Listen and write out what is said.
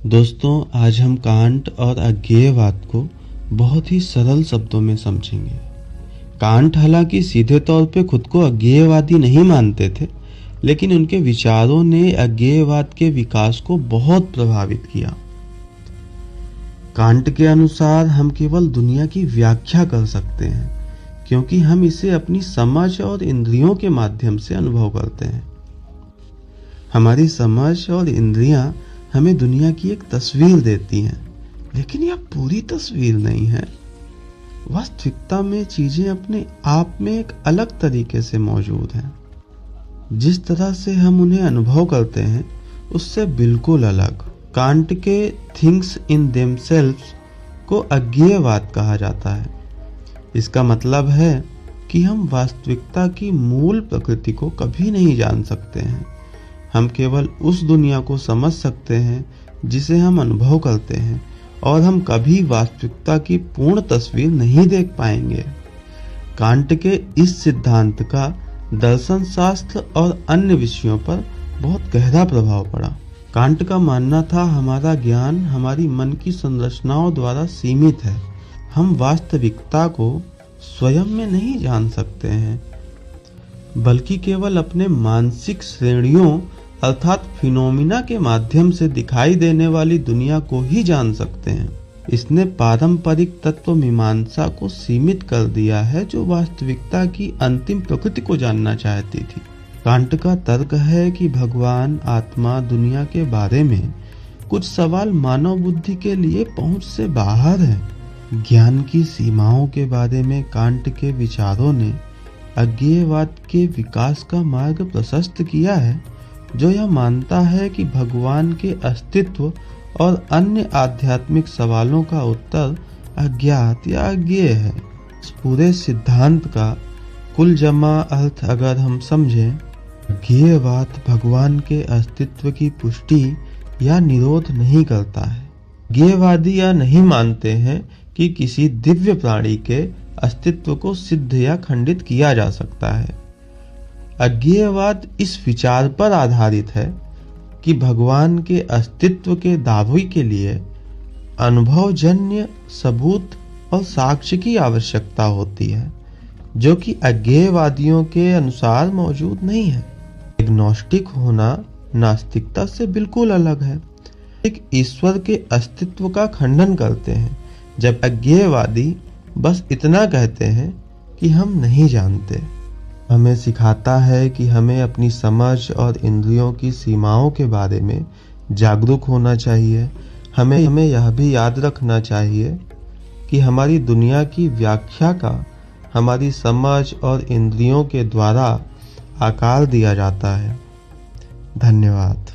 दोस्तों, आज हम कांट और अज्ञेयवाद को बहुत ही सरल शब्दों में समझेंगे। कांट हालांकि सीधे तौर पे खुद को अज्ञेयवादी नहीं मानते थे, लेकिन उनके विचारों ने अज्ञेयवाद के विकास को बहुत प्रभावित किया। कांट के अनुसार हम केवल दुनिया की व्याख्या कर सकते हैं, क्योंकि हम इसे अपनी समझ और इंद्रियों के माध्यम से अनुभव करते हैं। हमारी समझ और इंद्रियां हमें दुनिया की एक तस्वीर देती हैं, लेकिन यह पूरी तस्वीर नहीं है। वास्तविकता में चीजें अपने आप में एक अलग तरीके से मौजूद हैं। जिस तरह से हम उन्हें अनुभव करते हैं, उससे बिल्कुल अलग। कांट के थिंग्स इन देमसेल्व्स को अज्ञेयवाद कहा जाता है। इसका मतलब है कि हम वास्तविकता की मूल प्रकृति को कभी नहीं जान सकते हैं। हम केवल उस दुनिया को समझ सकते हैं जिसे हम अनुभव करते हैं, और हम कभी वास्तविकता की पूर्ण तस्वीर नहीं देख पाएंगे। कांट के इस सिद्धांत का दर्शन शास्त्र और अन्य विषयों पर बहुत गहरा प्रभाव पड़ा। कांट का मानना था हमारा ज्ञान हमारी मन की संरचनाओं द्वारा सीमित है। हम वास्तविकता को स्वयं में नहीं जान सकते हैं, बल्कि केवल अपने मानसिक श्रेणियों अर्थात फिनोमिना के माध्यम से दिखाई देने वाली दुनिया को ही जान सकते हैं। इसने पारंपरिक तत्व मीमांसा को सीमित कर दिया है, जो वास्तविकता की अंतिम प्रकृति को जानना चाहती थी। कांट का तर्क है कि भगवान, आत्मा, दुनिया के बारे में कुछ सवाल मानव बुद्धि के लिए पहुंच से बाहर हैं। ज्ञान की सीमाओं के बारे में कांट के विचारों ने अज्ञेयवाद के विकास का मार्ग प्रशस्त किया है, जो यह मानता है कि भगवान के अस्तित्व और अन्य आध्यात्मिक सवालों का उत्तर अज्ञात या अज्ञेय है। इस पूरे सिद्धांत का कुल जमा अर्थ अगर हम समझें, अज्ञेयवाद भगवान के अस्तित्व की पुष्टि या निरोध नहीं करता है। अज्ञेयवादी यह नहीं मानते हैं कि किसी दिव्य प्राणी के अस्तित्व को सिद्ध या खंडित किया जा सकता है। अज्ञेयवाद इस विचार पर आधारित है कि भगवान के अस्तित्व के दावे के लिए अनुभवजन्य सबूत और साक्ष्य की आवश्यकता होती है, जो कि अज्ञेयवादियों के अनुसार मौजूद नहीं है। एग्नोस्टिक होना नास्तिकता से बिल्कुल अलग है। एक ईश्वर के अस्तित्व का खंडन करते हैं, जब अज्ञेयवादी बस इतना कहते हैं कि हम नहीं जानते। हमें सिखाता है कि हमें अपनी समझ और इंद्रियों की सीमाओं के बारे में जागरूक होना चाहिए। हमें यह भी याद रखना चाहिए कि हमारी दुनिया की व्याख्या का हमारी समझ और इंद्रियों के द्वारा आकार दिया जाता है। धन्यवाद।